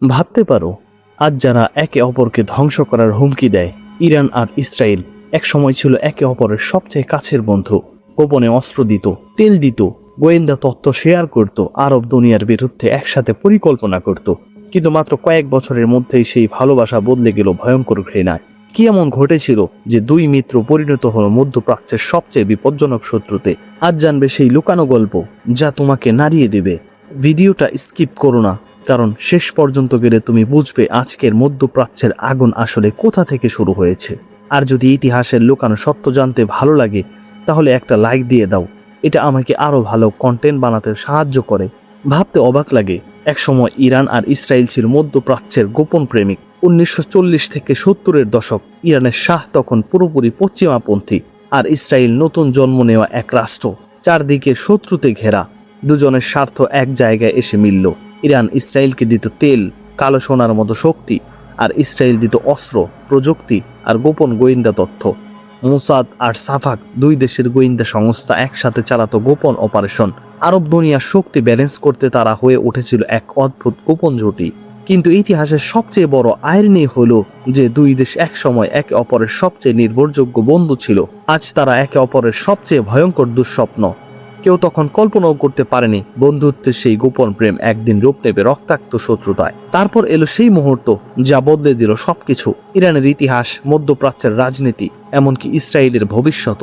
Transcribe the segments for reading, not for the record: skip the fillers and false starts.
ভাবতে পারো, আজ যারা একে অপরকে ধ্বংস করার হুমকি দেয়, ইরান আর ইসরায়েল এক সময় ছিল একে অপরের সবচেয়ে কাছের বন্ধু। গোপনে অস্ত্র দিত, তেল দিত, গোয়েন্দা তথ্য শেয়ার করত, আরব দুনিয়ার বিরুদ্ধে একসাথে পরিকল্পনা করত। কিন্তু মাত্র কয়েক বছরের মধ্যেই সেই ভালোবাসা বদলে গেল ভয়ঙ্কর ঘৃণায়। কি এমন ঘটেছিল যে দুই মিত্র পরিণত হলো মধ্যপ্রাচ্যের সবচেয়ে বিপজ্জনক শত্রুতে? আজ জানবে সেই লুকানো গল্প যা তোমাকে নাড়িয়ে দেবে। ভিডিওটা স্কিপ করো না, কারণ শেষ পর্যন্ত গেলে তুমি বুঝবে আজকের মধ্যপ্রাচ্যের আগুন আসলে কোথা থেকে শুরু হয়েছে। আর যদি ইতিহাসের লুকানো সত্য জানতে ভালো লাগে, তাহলে একটা লাইক দিয়ে দাও। এটা আমাকে আরো ভালো কন্টেন্ট বানাতে সাহায্য করে। ভাবতে অবাক লাগে, একসময় ইরান আর ইসরায়েল ছিল মধ্যপ্রাচ্যের গোপন প্রেমিক। 1940 থেকে 70-এর দশক। ইরানের শাহ তখন পুরোপুরি পশ্চিমাপন্থী, আর ইসরায়েল নতুন জন্ম নেওয়া এক রাষ্ট্র, চারদিকে শত্রুতে ঘেরা। দুজনের স্বার্থ এক জায়গায় এসে মিলল। ইরান ইসরায়েলকে দিত তেল, কালো সোনার মতো শক্তি, আর ইসরায়েল দিত অস্ত্র, প্রযুক্তি আর গোপন গোয়েন্দা তথ্য। মোসাদ আর সাফাক, দুই দেশের গোয়েন্দা সংস্থা একসাথে চালাতো গোপন অপারেশন। আরব দুনিয়ার শক্তি ব্যালেন্স করতে তারা হয়ে উঠেছিল এক অদ্ভুত গোপন জুটি। কিন্তু ইতিহাসের সবচেয়ে বড় আইরনি হলো যে দুই দেশ একসময় একে অপরের সবচেয়ে নির্ভরযোগ্য বন্ধু ছিল। আজ তারা একে অপরের সবচেয়ে ভয়ঙ্কর দুঃস্বপ্ন। কেউ তখন কল্পনাও করতে পারেনি বন্ধুত্বের সেই গোপন প্রেম একদিন রূপ নেবে রক্তাক্ত শত্রুতায়। তারপর এলো সেই মুহূর্ত যা বদলে দিল সবকিছু। ইরানের ইতিহাস, মধ্যপ্রাচ্যের রাজনীতি, এমনকি ইসরায়েলের ভবিষ্যৎ।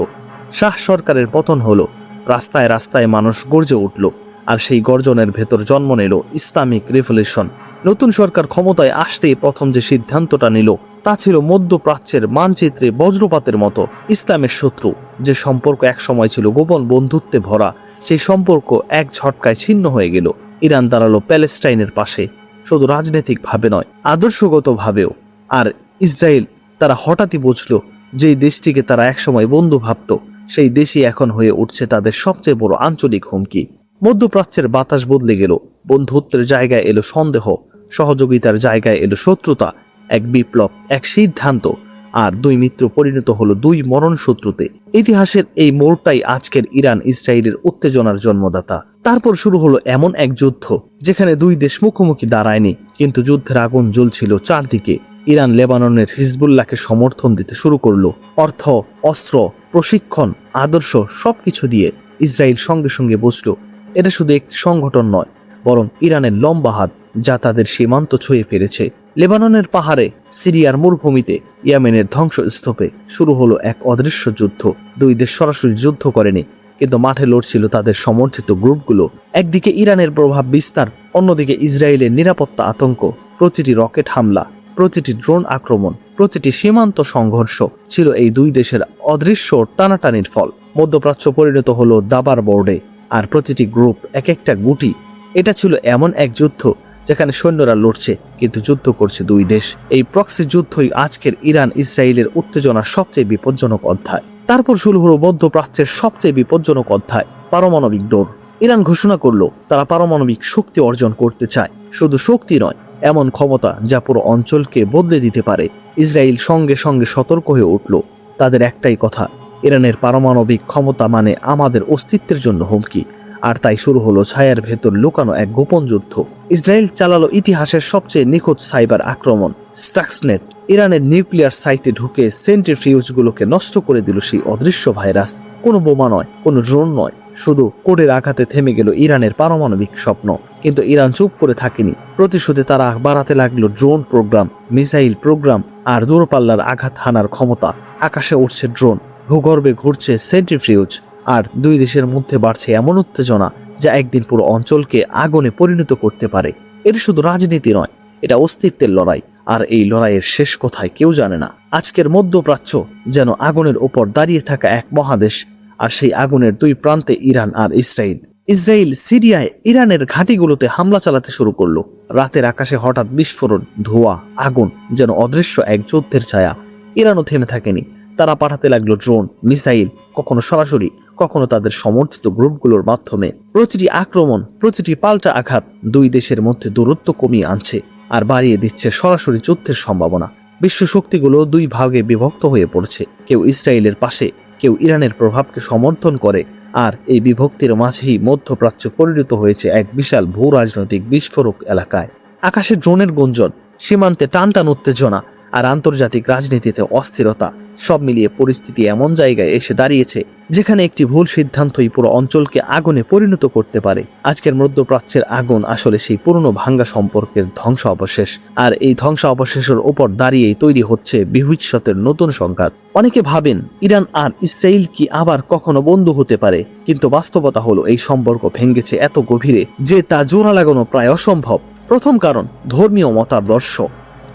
শাহ সরকারের পতন হলো, রাস্তায় রাস্তায় মানুষ গর্জে উঠল, আর সেই গর্জনের ভেতর জন্ম নিল ইসলামিক রেভলিউশন। নতুন সরকার ক্ষমতায় আসতেই প্রথম যে সিদ্ধান্তটা নিল তা ছিল মধ্যপ্রাচ্যের মানচিত্রে বজ্রপাতের মতো ইসলামের শত্রু। যে সম্পর্ক একসময় ছিল গোপন বন্ধুত্বে ভরা, সেই সম্পর্ক এক ঝটকায় ছিন্ন হয়ে গেল। ইরান দাঁড়ালো প্যালেস্টাইনের পাশে, শুধু রাজনৈতিকভাবে নয়, আদর্শগতভাবেও। আর ইসরায়েল, তারা হঠাৎই বুঝল যেই দেশটিকে তারা একসময় বন্ধু ভাবত, সেই দেশই এখন হয়ে উঠছে তাদের সবচেয়ে বড় আঞ্চলিক হুমকি। মধ্যপ্রাচ্যের বাতাস বদলে গেল। বন্ধুত্বের জায়গায় এলো সন্দেহ, সহযোগিতার জায়গায় এলো শত্রুতা। এক বিপ্লব, এক সিদ্ধান্ত, আর দুই মিত্র পরিণত হলো দুই মরণ শত্রুতে। ইতিহাসের এই মোড়টাই আজকের ইরান ইসরায়েলের উত্তেজনার জন্মদাতা। তারপর শুরু হলো এমন এক যুদ্ধ যেখানে দুই দেশ মুখোমুখি দাঁড়ায়নি, কিন্তু যুদ্ধের আগুন জ্বলছিল চারদিকে। ইরান লেবাননের হিজবুল্লাহকে সমর্থন দিতে শুরু করলো। অর্থ, অস্ত্র, প্রশিক্ষণ, আদর্শ সবকিছু দিয়ে ইসরায়েল সঙ্গে সঙ্গে বসলো। এটা শুধু একটি সংগঠন নয়, বরং ইরানের লম্বা হাত যা তাদের সীমান্ত ছুঁয়ে ফেলেছে। লেবাননের পাহাড়ে, সিরিয়ার মরুভূমিতে, ইয়েমেনের ধ্বংসস্তূপে শুরু হলো এক অদৃশ্য যুদ্ধ। দুই দেশ সরাসরি যুদ্ধ করেনি, কিন্তু মাঠে লড়ছিল তাদের সমর্থিত গ্রুপগুলো। একদিকে ইরানের প্রভাব বিস্তার, অন্যদিকে ইসরায়েলের নিরাপত্তা আতঙ্ক। প্রতিটি রকেট হামলা, প্রতিটি ড্রোন আক্রমণ, প্রতিটি সীমান্ত সংঘর্ষ ছিল এই দুই দেশের অদৃশ্য টানাটানির ফল। মধ্যপ্রাচ্য পরিণত হলো দাবার বোর্ডে, আর প্রতিটি গ্রুপ এক একটা গুটি। এটা ছিল এমন এক যুদ্ধ যেখানে সৈন্যরা লড়ছে, কিন্তু যুদ্ধ করছে দুই দেশ। এই প্রক্সি যুদ্ধই আজকের ইরান ইসরায়েলের উত্তেজনার সবচেয়ে বিপজ্জনক অধ্যায়। তারপর শুরু হলো মধ্যপ্রাচ্যের সবচেয়ে বিপজ্জনক অধ্যায়, পারমাণবিক দৌড়। ইরান ঘোষণা করলো তারা পারমাণবিক শক্তি অর্জন করতে চায়। শুধু শক্তি নয়, এমন ক্ষমতা যা পুরো অঞ্চলকে বদলে দিতে পারে। ইসরায়েল সঙ্গে সঙ্গে সতর্ক হয়ে উঠল। তাদের একটাই কথা, ইরানের পারমাণবিক ক্ষমতা মানে আমাদের অস্তিত্বের জন্য হুমকি। আর তাই শুরু হলো ছায়ার ভেতর লুকানো এক গোপন যুদ্ধ। ইসরায়েল চালালো ইতিহাসের সবচেয়ে নিখুঁত সাইবার আক্রমণ, স্টাক্সনেট। ইরানের নিউক্লিয়ার সাইটে ঢুকে সেন্ট্রিফিউজগুলোকে নষ্ট করে দিল সেই অদৃশ্য ভাইরাস। কোনো বোমা নয়, কোনো ড্রোন নয়, শুধু কোডের আঘাতে থেমে গেল ইরানের পারমাণবিক স্বপ্ন। কিন্তু ইরান চুপ করে থাকেনি। প্রতিশোধে তারা বাড়াতে লাগলো ড্রোন প্রোগ্রাম, মিসাইল প্রোগ্রাম আর দূরপাল্লার আঘাত হানার ক্ষমতা। আকাশে উঠছে ড্রোন, ভূগর্ভে ঘুরছে সেন্ট্রিফিউজ, আর দুই দেশের মধ্যে বাড়ছে এমন উত্তেজনা যা একদিন পুরো অঞ্চলকে আগুনে পরিণত করতে পারে। এটা শুধু রাজনীতি নয়, এটা অস্তিত্বের লড়াই। আর এই লড়াইয়ের শেষ কোথায় কেউ জানে না। আজকের মধ্যপ্রাচ্য যেন আগুনের উপর দাঁড়িয়ে থাকা এক মহাদেশ, আর সেই আগুনের দুই প্রান্তে ইরান আর ইসরায়েল। ইসরায়েল সিরিয়ায় ইরানের ঘাঁটিগুলোতে হামলা চালাতে শুরু করলো। রাতের আকাশে হঠাৎ বিস্ফোরণ, ধোঁয়া, আগুন, যেন অদৃশ্য এক যুদ্ধের ছায়া। ইরানও থেমে থাকেনি। তারা পাঠাতে লাগলো ড্রোন, মিসাইল, কখনো সরাসরি, কখনো তাদের সমর্থিত গ্রুপগুলোর মাধ্যমে। প্রতিটি আক্রমণ, প্রতিটি পাল্টা আঘাত দুই দেশের মধ্যে দূরত্ব কমিয়ে আনছে আর বাড়িয়ে দিচ্ছে সরাসরি যুদ্ধের সম্ভাবনা। বিশ্ব শক্তিগুলো দুই ভাগে বিভক্ত হয়ে পড়ছে। কেউ ইসরায়েলের পাশে, কেউ ইরানের প্রভাবকে সমর্থন করে। আর এই বিভক্তির মাঝেই মধ্যপ্রাচ্য পরিণত হয়েছে এক বিশাল ভূ রাজনৈতিক বিস্ফোরক এলাকায়। আকাশে ড্রোনের গুঞ্জন, সীমান্তে টানটান উত্তেজনা আর আন্তর্জাতিক রাজনীতিতে অস্থিরতা, সব মিলিয়ে পরিস্থিতি এমন জায়গায় এসে দাঁড়িয়েছে যেখানে একটি ভুল সিদ্ধান্তই পুরো অঞ্চলকে আগুনে পরিণত করতে পারে। আজকের মধ্যপ্রাচ্যের আগুন আসলে সেই পুরনো ভাঙ্গা সম্পর্কের ধ্বংস অবশেষ, আর এই ধ্বংস অবশেষের উপর দাঁড়িয়েই তৈরি হচ্ছে ভবিষ্যতের নতুন সংঘাত। অনেকে ভাবেন ইরান আর ইসরায়েল কি আবার কখনো বন্ধু হতে পারে, কিন্তু বাস্তবতা হলো এই সম্পর্ক ভেঙেছে এত গভীরে যে তা জোড়া লাগানো প্রায় অসম্ভব। প্রথম কারণ, ধর্মীয় মতাদর্শ।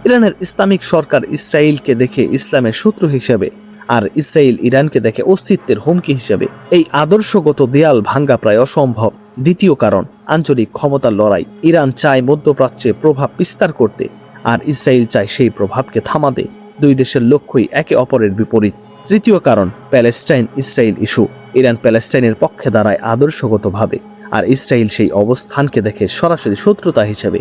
ইরানের ইসলামিক সরকার ইসরায়েলকে দেখে ইসলামের শত্রু হিসেবে, আর ইসরায়েল ইরানকে দেখে অস্তিত্বের হুমকি হিসেবে। এই আদর্শগত দেয়াল ভাঙ্গা প্রায় অসম্ভব। দ্বিতীয় কারণ, আঞ্চলিক ক্ষমতার লড়াই। ইরান চায় মধ্যপ্রাচ্যে প্রভাব বিস্তার করতে, আর ইসরায়েল চায় সেই প্রভাবকে থামাতে। দুই দেশের লক্ষ্যই একে অপরের বিপরীত। তৃতীয় কারণ, প্যালেস্টাইন ইসরায়েল ইস্যু। ইরান প্যালেস্টাইনের পক্ষে দাঁড়ায় আদর্শগতভাবে, আর ইসরায়েল সেই অবস্থানকে দেখে সরাসরি শত্রুতা হিসেবে।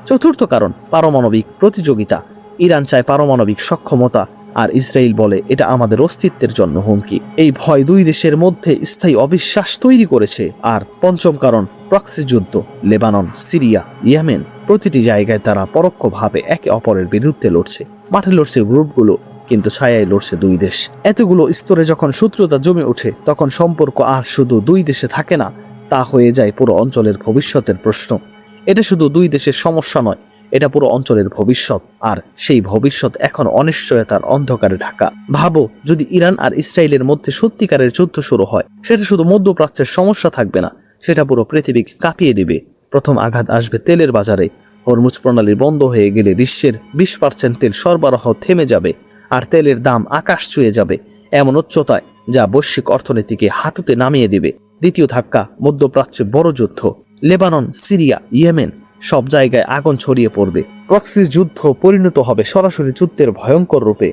চতুর্থ কারণ, পারমাণবিক প্রতিযোগিতা। ইরান চায় পারমাণবিক সক্ষমতা, আর ইসরায়েল বলে এটা আমাদের অস্তিত্বের জন্য হুমকি। এই ভয় দুই দেশের মধ্যে স্থায়ী অবিশ্বাস তৈরি করেছে। আর পঞ্চম কারণ, প্রক্সি যুদ্ধ। লেবানন, সিরিয়া, ইয়েমেন, প্রতিটি জায়গায় তারা পরোক্ষভাবে একে অপরের বিরুদ্ধে লড়ছে। মাঠে লড়ছে গ্রুপগুলো, কিন্তু ছায়ায় লড়ছে দুই দেশ। এতগুলো স্তরে যখন শত্রুতা জমে ওঠে, তখন সম্পর্ক আর শুধু দুই দেশে থাকে না, তা হয়ে যায় পুরো অঞ্চলের ভবিষ্যতের প্রশ্ন। এটা শুধু দুই দেশের সমস্যা নয়, এটা পুরো অঞ্চলের ভবিষ্যৎ, আর সেই ভবিষ্যৎ এখন অনিশ্চয়তার অন্ধকারে ঢাকা। ভাবো, যদি ইরান আর ইসরায়েলের মধ্যে সত্যিকারের যুদ্ধ শুরু হয়, সেটা শুধু মধ্যপ্রাচ্যের সমস্যা থাকবে না, সেটা পুরো পৃথিবীকে কাঁপিয়ে দিবে। প্রথম আঘাত আসবে তেলের বাজারে। হরমুজ প্রণালী বন্ধ হয়ে গেলে বিশ্বের 20% তেল সরবরাহ থেমে যাবে, আর তেলের দাম আকাশ ছুঁয়ে যাবে এমন উচ্চতায় যা বৈশ্বিক অর্থনীতিকে হাঁটুতে নামিয়ে দিবে। দ্বিতীয় ধাক্কা, মধ্যপ্রাচ্যে বড় যুদ্ধ। লেবানন, সিরিয়া, ইয়েমেন, সব জায়গায় আগুন ছড়িয়ে পড়বে। প্রক্সি যুদ্ধ পরিণত হবে সরাসরি যুদ্ধের ভয়ঙ্কর রূপে।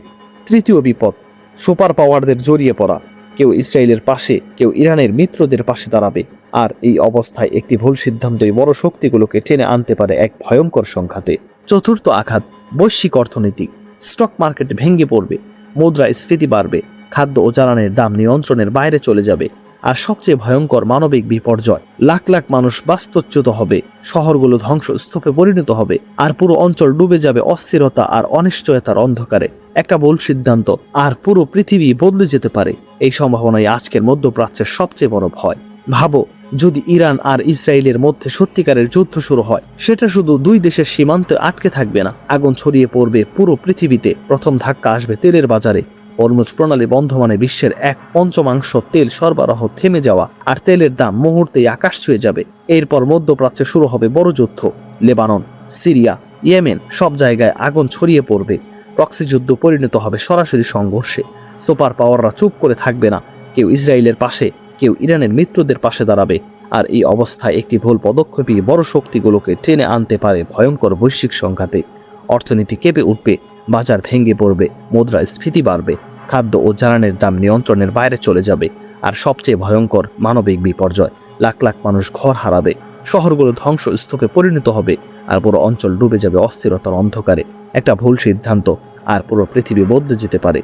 তৃতীয় বিপদ, সুপার পাওয়ারদের জড়িয়ে পড়া। কেউ ইসরায়েলের পাশে, কেউ ইরানের মিত্রদের পাশে দাঁড়াবে, আর এই অবস্থায় একটি ভুল সিদ্ধান্তই বড় শক্তিগুলোকে টেনে আনতে পারে এক ভয়ঙ্কর সংঘাতে। চতুর্থ আঘাত, বৈশ্বিক অর্থনীতি। স্টক মার্কেট ভেঙে পড়বে, মুদ্রাস্ফীতি বাড়বে, খাদ্য ও জ্বালানির দাম নিয়ন্ত্রণের বাইরে চলে যাবে, আর সবচেয়ে ভয়ঙ্কর, মানবিক বিপর্যয়। লাখ লাখ মানুষ বাস্তুচ্যুত হবে, শহরগুলো ধ্বংসস্তূপে পরিণত হবে, আর পুরো অঞ্চল ডুবে যাবে অস্থিরতা আর অনিশ্চয়তার অন্ধকারে। একটা ভুল সিদ্ধান্ত আর পুরো পৃথিবী বদলে যেতে পারে। এই সম্ভাবনাই আজকের মধ্যপ্রাচ্যের সবচেয়ে বড় ভয়। ভাবো, যদি ইরান আর ইসরায়েলের মধ্যে সত্যিকারের যুদ্ধ শুরু হয়, সেটা শুধু দুই দেশের সীমান্তে আটকে থাকবে না, আগুন ছড়িয়ে পড়বে পুরো পৃথিবীতে। প্রথম ধাক্কা আসবে তেলের বাজারে। হরমুজ প্রণালী বন্ধ মানে বিশ্বের 1/5 তেল সরবরাহ থেমে যাওয়া, আর তেলের দাম মুহূর্তেই আকাশ ছুঁয়ে যাবে। এরপর মধ্যপ্রাচ্যে শুরু হবে বড় যুদ্ধ। লেবানন, সিরিয়া, ইয়েমেন, সব জায়গায় আগুন ছড়িয়ে পড়বে। প্রক্সি যুদ্ধ পরিণত হবে সরাসরি সংঘর্ষে। সুপার পাওয়াররা চুপ করে থাকবে না, কেউ ইসরায়েলের পাশে, কেউ ইরানের মিত্রদের পাশে দাঁড়াবে, আর এই অবস্থায় একটি ভুল পদক্ষেপই বড় শক্তিগুলোকে টেনে আনতে পারে ভয়ঙ্কর বৈশ্বিক সংঘাতে। অর্থনীতি কেঁপে উঠবে, বাজার ভেঙে পড়বে, মুদ্রাস্ফীতি বাড়বে, খাদ্য ও জ্বালানির দাম নিয়ন্ত্রণের বাইরে চলে যাবে, আর সবচেয়ে ভয়ঙ্কর, মানবিক বিপর্যয়। লাখ লাখ মানুষ ঘর হারাবে, শহরগুলো ধ্বংসস্তূপে পরিণত হবে, আর পুরো অঞ্চল ডুবে যাবে অস্থিরতার অন্ধকারে। একটা ভুল সিদ্ধান্ত আর পুরো পৃথিবী বদলে যেতে পারে।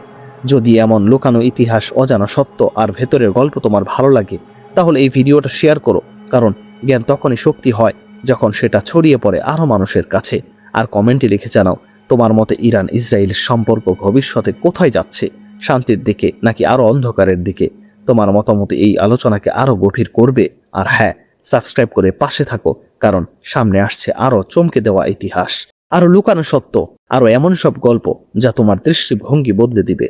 যদি এমন লুকানো ইতিহাস, অজানা সত্য আর ভেতরের গল্প তোমার ভালো লাগে, তাহলে এই ভিডিওটা শেয়ার করো, কারণ জ্ঞান তখনই শক্তি হয় যখন সেটা ছড়িয়ে পড়ে আরও মানুষের কাছে। আর কমেন্টে লিখে জানাও, তোমার মতে ইরান ইসরায়েলের সম্পর্ক ভবিষ্যতে কোথায় যাচ্ছে, শান্তির দিকে নাকি আরও অন্ধকারের দিকে? তোমার মতামত এই আলোচনাকে আরও গভীর করবে। আর হ্যাঁ, সাবস্ক্রাইব করে পাশে থাকো, কারণ সামনে আসছে আরও চমকে দেওয়া ইতিহাস, আরও লুকানো সত্য, আরও এমন সব গল্প যা তোমার দৃষ্টিভঙ্গি বদলে দিবে।